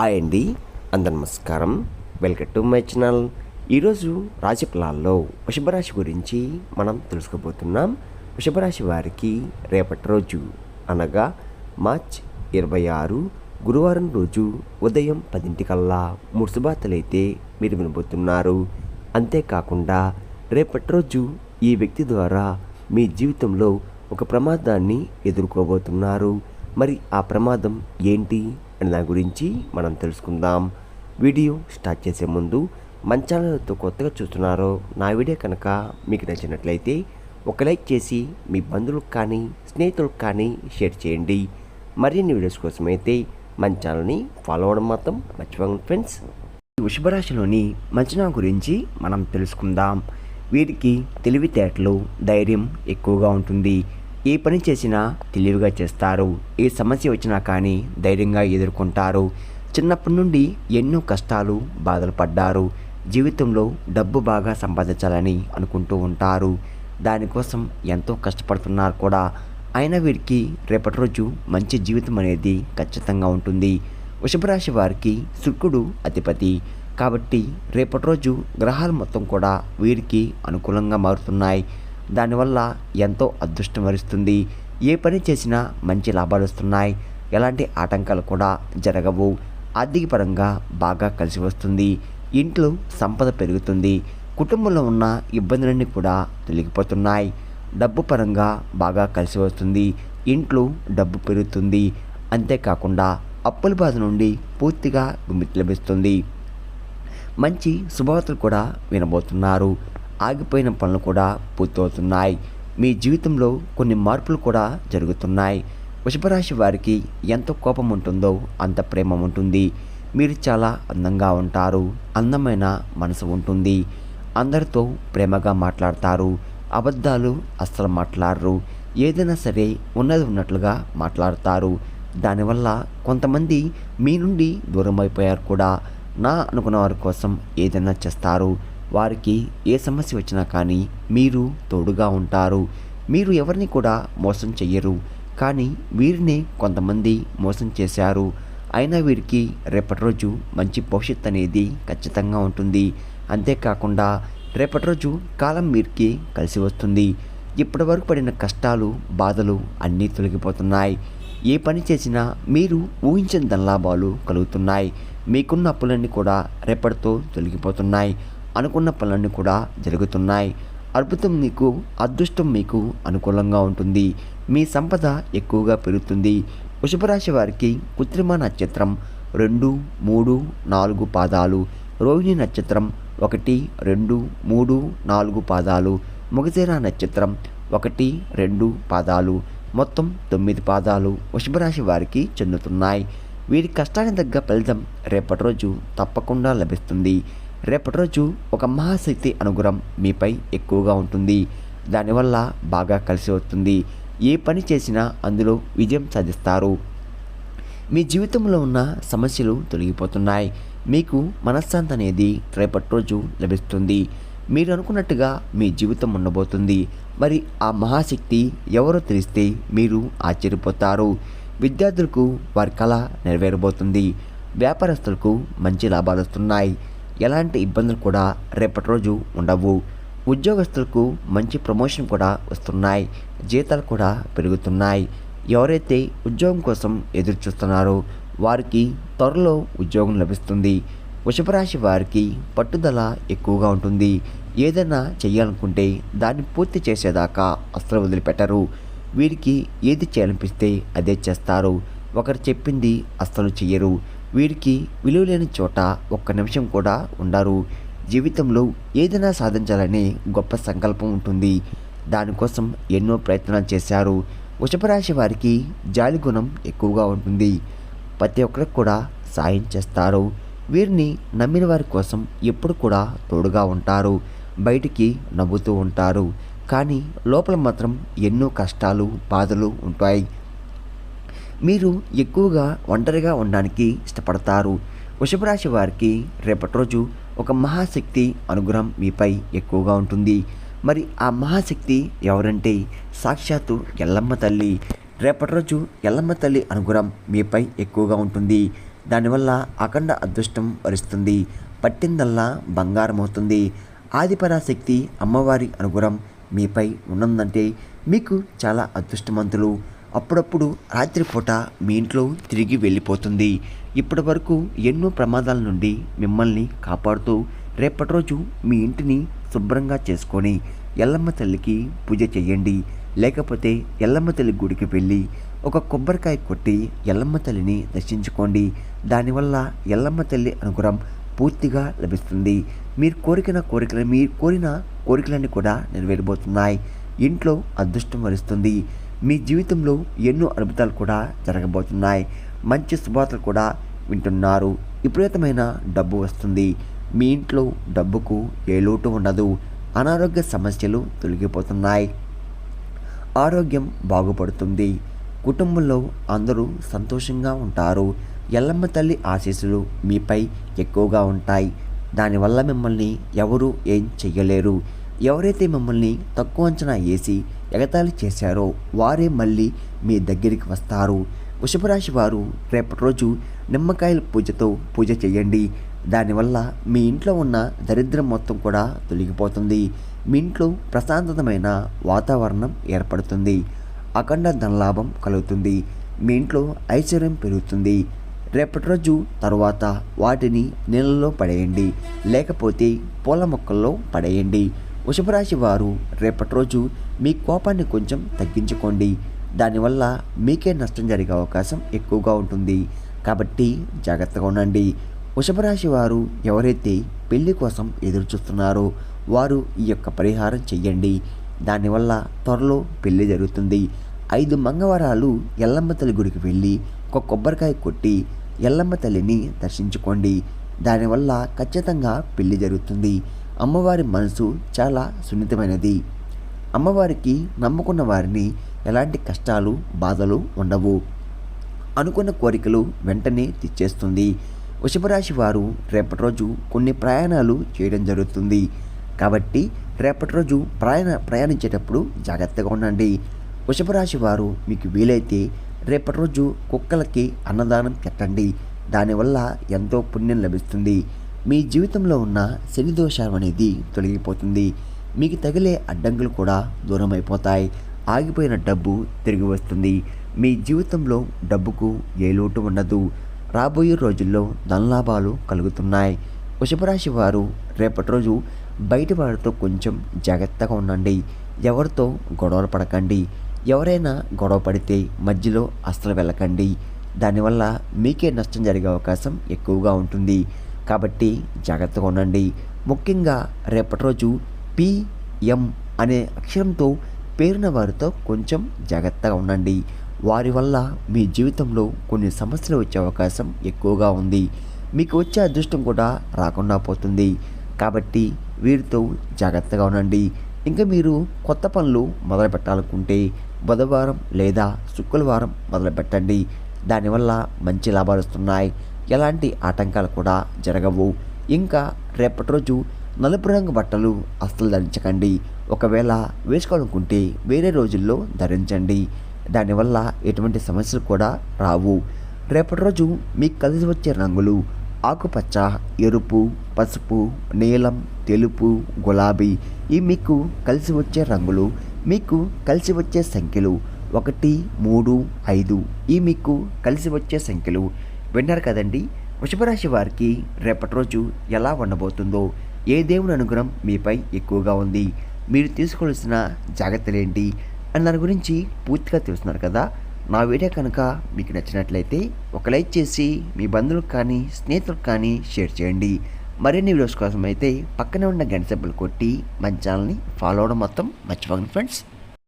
Hi అండి, అందరు నమస్కారం. Welcome to my channel. ఈరోజు రాశి ఫలాల్లో వృషభరాశి గురించి మనం తెలుసుకోబోతున్నాం. వృషభరాశి వారికి రేపటి రోజు అనగా మార్చ్ 26 గురువారం రోజు ఉదయం 10 మూడు శుభార్తలైతే మీరు వినబోతున్నారు. అంతేకాకుండా రేపటి రోజు ఈ వ్యక్తి ద్వారా మీ జీవితంలో ఒక ప్రమాదాన్ని ఎదుర్కోబోతున్నారు. మరి ఆ ప్రమాదం ఏంటి అనే దాని గురించి మనం తెలుసుకుందాం. వీడియో స్టార్ట్ చేసే ముందు మన ఛానల్తో కొత్తగా చూస్తున్నారో నా వీడియో కనుక మీకు నచ్చినట్లయితే ఒక లైక్ చేసి మీ బంధువులకు కానీ స్నేహితులకు కానీ షేర్ చేయండి. మరిన్ని వీడియోస్ కోసమైతే మన ఛానల్ని ఫాలో అవ్వడం మాత్రం మర్చిపోకండి ఫ్రెండ్స్. వృషభరాశిలోని మంచనా గురించి మనం తెలుసుకుందాం. వీరికి తెలివితేటలు, ధైర్యం ఎక్కువగా ఉంటుంది. ఏ పని చేసినా తెలివిగా చేస్తారు. ఏ సమస్య వచ్చినా కానీ ధైర్యంగా ఎదుర్కొంటారు. చిన్నప్పటి నుండి ఎన్నో కష్టాలు, బాధలు పడ్డారు. జీవితంలో డబ్బు బాగా సంపాదించాలని అనుకుంటూ ఉంటారు. దానికోసం ఎంతో కష్టపడుతున్నారు కూడా. అయినా వీరికి రేపటి రోజు మంచి జీవితం అనేది ఖచ్చితంగా ఉంటుంది. వృషభరాశి వారికి శుక్రుడు అధిపతి కాబట్టి రేపటి రోజు గ్రహాలు మొత్తం కూడా వీరికి అనుకూలంగా మారుతున్నాయి. దానివల్ల ఎంతో అదృష్టం వరిస్తుంది. ఏ పని చేసినా మంచి లాభాలు వస్తున్నాయి. ఎలాంటి ఆటంకాలు కూడా జరగవు. ఆర్థిక పరంగా బాగా కలిసి వస్తుంది. ఇంట్లో సంపద పెరుగుతుంది. కుటుంబంలో ఉన్న ఇబ్బందులన్నీ కూడా తొలగిపోతున్నాయి. డబ్బు పరంగా బాగా కలిసి వస్తుంది. ఇంట్లో డబ్బు పెరుగుతుంది. అంతేకాకుండా అప్పుల బాధ నుండి పూర్తిగా విముక్తి లభిస్తుంది. మంచి శుభవార్తలు కూడా వినబోతున్నారు. ఆగిపోయిన పనులు కూడా పూర్తవుతున్నాయి. మీ జీవితంలో కొన్ని మార్పులు కూడా జరుగుతున్నాయి. వృషభరాశి వారికి ఎంత కోపం ఉంటుందో అంత ప్రేమ ఉంటుంది. మీరు చాలా అందంగా ఉంటారు. అందమైన మనసు ఉంటుంది. అందరితో ప్రేమగా మాట్లాడతారు. అబద్ధాలు అస్సలు మాట్లాడరు. ఏదైనా సరే ఉన్నది ఉన్నట్లుగా మాట్లాడతారు. దానివల్ల కొంతమంది మీ నుండి దూరం అయిపోయారు కూడా. నా అనుకున్న వారి కోసం ఏదైనా చేస్తారు. వారికి ఏ సమస్య వచ్చినా కానీ మీరు తోడుగా ఉంటారు. మీరు ఎవరిని కూడా మోసం చెయ్యరు. కానీ వీరిని కొంతమంది మోసం చేశారు. అయినా వీరికి రేపటి రోజు మంచి భవిష్యత్తు అనేది ఖచ్చితంగా ఉంటుంది. అంతేకాకుండా రేపటి రోజు కాలం వీరికి కలిసి వస్తుంది. ఇప్పటి వరకు పడిన కష్టాలు, బాధలు అన్నీ తొలగిపోతున్నాయి. ఏ పని చేసినా మీరు ఊహించిన ధనలాభాలు కలుగుతున్నాయి. మీకున్న అప్పులన్నీ కూడా రేపటితో తొలగిపోతున్నాయి. అనుకున్న పనులన్నీ కూడా జరుగుతున్నాయి. అదృష్టం మీకు అనుకూలంగా ఉంటుంది. మీ సంపద ఎక్కువగా పెరుగుతుంది. వృషభరాశి వారికి కృత్రిమ నక్షత్రం 2, 3, 4 పాదాలు, రోహిణి నక్షత్రం 1, 2, 3, 4 పాదాలు, మృగశిర నక్షత్రం 1, 2 పాదాలు, మొత్తం 9 పాదాలు వృషభరాశి వారికి చెందుతున్నాయి. వీరి కష్టానికి తగ్గ ఫలితం రేపటి రోజు తప్పకుండా లభిస్తుంది. రేపటి రోజు ఒక మహాశక్తి అనుగ్రహం మీపై ఎక్కువగా ఉంటుంది. దానివల్ల బాగా కలిసి వస్తుంది. ఏ పని చేసినా అందులో విజయం సాధిస్తారు. మీ జీవితంలో ఉన్న సమస్యలు తొలగిపోతున్నాయి. మీకు మనశ్శాంతి అనేది రేపటి రోజు లభిస్తుంది. మీరు అనుకున్నట్టుగా మీ జీవితం ఉండబోతుంది. మరి ఆ మహాశక్తి ఎవరో తెలిస్తే మీరు ఆశ్చర్యపోతారు. విద్యార్థులకు వారి కళ నెరవేరబోతుంది. వ్యాపారస్తులకు మంచి లాభాలు వస్తున్నాయి. ఎలాంటి ఇబ్బందులు కూడా రేపటి రోజు ఉండవు. ఉద్యోగస్తులకు మంచి ప్రమోషన్ కూడా వస్తున్నాయి. జీతాలు కూడా పెరుగుతున్నాయి. ఎవరైతే ఉద్యోగం కోసం ఎదురు చూస్తున్నారో వారికి త్వరలో ఉద్యోగం లభిస్తుంది. వృషభరాశి వారికి పట్టుదల ఎక్కువగా ఉంటుంది. ఏదైనా చేయాలనుకుంటే దాన్ని పూర్తి చేసేదాకా అస్సలు వదిలిపెట్టరు. వీరికి ఏది చేయాలనిపిస్తే అదే చేస్తారు. ఒకరు చెప్పింది అస్సలు చెయ్యరు. వీరికి విలువ లేని చోట ఒక్క నిమిషం కూడా ఉండరు. జీవితంలో ఏదైనా సాధించాలని గొప్ప సంకల్పం ఉంటుంది. దానికోసం ఎన్నో ప్రయత్నాలు చేశారు. వృషభరాశి వారికి జాలి గుణం ఎక్కువగా ఉంటుంది. ప్రతి ఒక్కరికి కూడా సాయం చేస్తారు. వీరిని నమ్మిన వారి కోసం ఎప్పుడు కూడా తోడుగా ఉంటారు. బయటికి నవ్వుతూ ఉంటారు. కానీ లోపల మాత్రం ఎన్నో కష్టాలు, బాధలు ఉంటాయి. మీరు ఎక్కువగా ఒంటరిగా ఉండడానికి ఇష్టపడతారు. వృషభరాశి వారికి రేపటి రోజు ఒక మహాశక్తి అనుగ్రహం మీపై ఎక్కువగా ఉంటుంది. మరి ఆ మహాశక్తి ఎవరంటే సాక్షాత్తు ఎల్లమ్మ తల్లి. రేపటి రోజు ఎల్లమ్మ తల్లి అనుగ్రహం మీపై ఎక్కువగా ఉంటుంది. దానివల్ల అఖండ అదృష్టం వరిస్తుంది. పట్టిందల్లా బంగారం అవుతుంది. ఆదిపరాశక్తి అమ్మవారి అనుగ్రహం మీపై ఉన్నదంటే మీకు చాలా అదృష్టవంతులు. అప్పుడప్పుడు రాత్రిపూట మీ ఇంట్లో తిరిగి వెళ్ళిపోతుంది. ఇప్పటి వరకు ఎన్నో ప్రమాదాల నుండి మిమ్మల్ని కాపాడుతూ రేపటి రోజు మీ ఇంటిని శుభ్రంగా చేసుకొని ఎల్లమ్మ తల్లికి పూజ చేయండి. లేకపోతే ఎల్లమ్మ తల్లి గుడికి వెళ్ళి ఒక కొబ్బరికాయ కొట్టి ఎల్లమ్మ తల్లిని దర్శించుకోండి. దానివల్ల ఎల్లమ్మ తల్లి అనుగ్రహం పూర్తిగా లభిస్తుంది. మీరు కోరిన కోరికలన్నీ కూడా నెరవేరబోతున్నాయి. ఇంట్లో అదృష్టం వరిస్తుంది. మీ జీవితంలో ఎన్నో అద్భుతాలు కూడా జరగబోతున్నాయి. మంచి శుభవార్తలు కూడా వింటున్నారు. విపరీతమైన డబ్బు వస్తుంది. మీ ఇంట్లో డబ్బుకు ఏ లోటు ఉండదు. అనారోగ్య సమస్యలు తొలగిపోతున్నాయి. ఆరోగ్యం బాగుపడుతుంది. కుటుంబంలో అందరూ సంతోషంగా ఉంటారు. ఎల్లమ్మ తల్లి ఆశీస్సులు మీపై ఎక్కువగా ఉంటాయి. దానివల్ల మిమ్మల్ని ఎవరూ ఏం చెయ్యలేరు. ఎవరైతే మిమ్మల్ని తక్కువ అంచనా వేసి ఎగతాళి చేశారో వారే మళ్ళీ మీ దగ్గరికి వస్తారు. వృషభరాశి వారు రేపటి రోజు నిమ్మకాయల పూజతో పూజ చేయండి. దానివల్ల మీ ఇంట్లో ఉన్న దరిద్రం మొత్తం కూడా తొలగిపోతుంది. మీ ఇంట్లో ప్రశాంతమైన వాతావరణం ఏర్పడుతుంది. అఖండ ధనలాభం కలుగుతుంది. మీ ఇంట్లో ఐశ్వర్యం పెరుగుతుంది. రేపటి రోజు తర్వాత వాటిని నీళ్ళలో పడేయండి, లేకపోతే పూల మొక్కల్లో పడేయండి. వృషభరాశి వారు రేపటి రోజు మీ కోపాన్ని కొంచెం తగ్గించుకోండి. దానివల్ల మీకే నష్టం జరిగే అవకాశం ఎక్కువగా ఉంటుంది. కాబట్టి జాగ్రత్తగా ఉండండి. వృషభరాశి వారు ఎవరైతే పెళ్లి కోసం ఎదురు చూస్తున్నారో వారు ఈ యొక్క పరిహారం చెయ్యండి. దానివల్ల త్వరలో పెళ్లి జరుగుతుంది. 5 మంగళవారాలు ఎల్లమ్మ తల్లి గుడికి వెళ్ళి ఒక కొబ్బరికాయ కొట్టి ఎల్లమ్మ తల్లిని దర్శించుకోండి. దానివల్ల ఖచ్చితంగా పెళ్లి జరుగుతుంది. అమ్మవారి మనసు చాలా సున్నితమైనది. అమ్మవారికి నమ్ముకున్న వారిని ఎలాంటి కష్టాలు బాధలు ఉండవు. అనుకున్న కోరికలు వెంటనే తీర్చేస్తుంది. వృషభరాశి వారు రేపటి రోజు కొన్ని ప్రయాణాలు చేయడం జరుగుతుంది. కాబట్టి రేపటి రోజు ప్రయాణించేటప్పుడు జాగ్రత్తగా ఉండండి. వృషభరాశి వారు మీకు వీలైతే రేపటి రోజు కుక్కలకి అన్నదానం పెట్టండి. దానివల్ల ఎంతో పుణ్యం లభిస్తుంది. మీ జీవితంలో ఉన్న శని దోషం అనేది తొలగిపోతుంది. మీకు తగిలే అడ్డంకులు కూడా దూరం అయిపోతాయి. ఆగిపోయిన డబ్బు తిరిగి వస్తుంది. మీ జీవితంలో డబ్బుకు ఏ లోటు ఉండదు. రాబోయే రోజుల్లో ధనలాభాలు కలుగుతున్నాయి. వృషభరాశి వారు రేపటి రోజు బయట వారితో కొంచెం జాగ్రత్తగా ఉండండి. ఎవరితో గొడవలు పడకండి. ఎవరైనా గొడవ పడితే మధ్యలో అస్సలు వెళ్ళకండి. దానివల్ల మీకే నష్టం జరిగే అవకాశం ఎక్కువగా ఉంటుంది. కాబట్టి జాగ్రత్తగా ఉండండి. ముఖ్యంగా రేపటి రోజు PM అనే అక్షరంతో పేరున వారితో కొంచెం జాగ్రత్తగా ఉండండి. వారి వల్ల మీ జీవితంలో కొన్ని సమస్యలు వచ్చే అవకాశం ఎక్కువగా ఉంది. మీకు వచ్చే అదృష్టం కూడా రాకుండా పోతుంది. కాబట్టి వీరితో జాగ్రత్తగా ఉండండి. ఇంకా మీరు కొత్త పనులు మొదలు పెట్టాలనుకుంటే బుధవారం లేదా శుక్రవారం మొదలు పెట్టండి. దానివల్ల మంచి లాభాలు వస్తున్నాయి. ఎలాంటి ఆటంకాలు కూడా జరగవు. ఇంకా రేపటి రోజు నలుపు రంగు బట్టలు అస్సలు ధరించకండి. ఒకవేళ వేసుకోవాలనుకుంటే వేరే రోజుల్లో ధరించండి. దానివల్ల ఎటువంటి సమస్యలు కూడా రావు. రేపటి రోజు మీకు కలిసి వచ్చే రంగులు ఆకుపచ్చ, ఎరుపు, పసుపు, నీలం, తెలుపు, గులాబీ. ఈ మీకు కలిసి వచ్చే రంగులు. మీకు కలిసి వచ్చే సంఖ్యలు 1, 3, 5. ఈ మీకు కలిసి వచ్చే సంఖ్యలు. విన్నారు కదండి, వృషభరాశి వారికి రేపటి రోజు ఎలా ఉండబోతుందో, ఏ దేవుని అనుగ్రహం మీపై ఎక్కువగా ఉంది, మీరు తీసుకోవాల్సిన జాగ్రత్తలు ఏంటి అని దాని గురించి పూర్తిగా తెలుస్తున్నారు కదా. నా వీడియో కనుక మీకు నచ్చినట్లయితే ఒక లైక్ చేసి మీ బంధువులకు కానీ స్నేహితులకు కానీ షేర్ చేయండి. మరిన్ని వీడియోస్ కోసం అయితే పక్కనే ఉన్న గంట సింబల్ కొట్టి మన ఛానల్ని ఫాలో అవడం మొత్తం మర్చిపోకండి ఫ్రెండ్స్.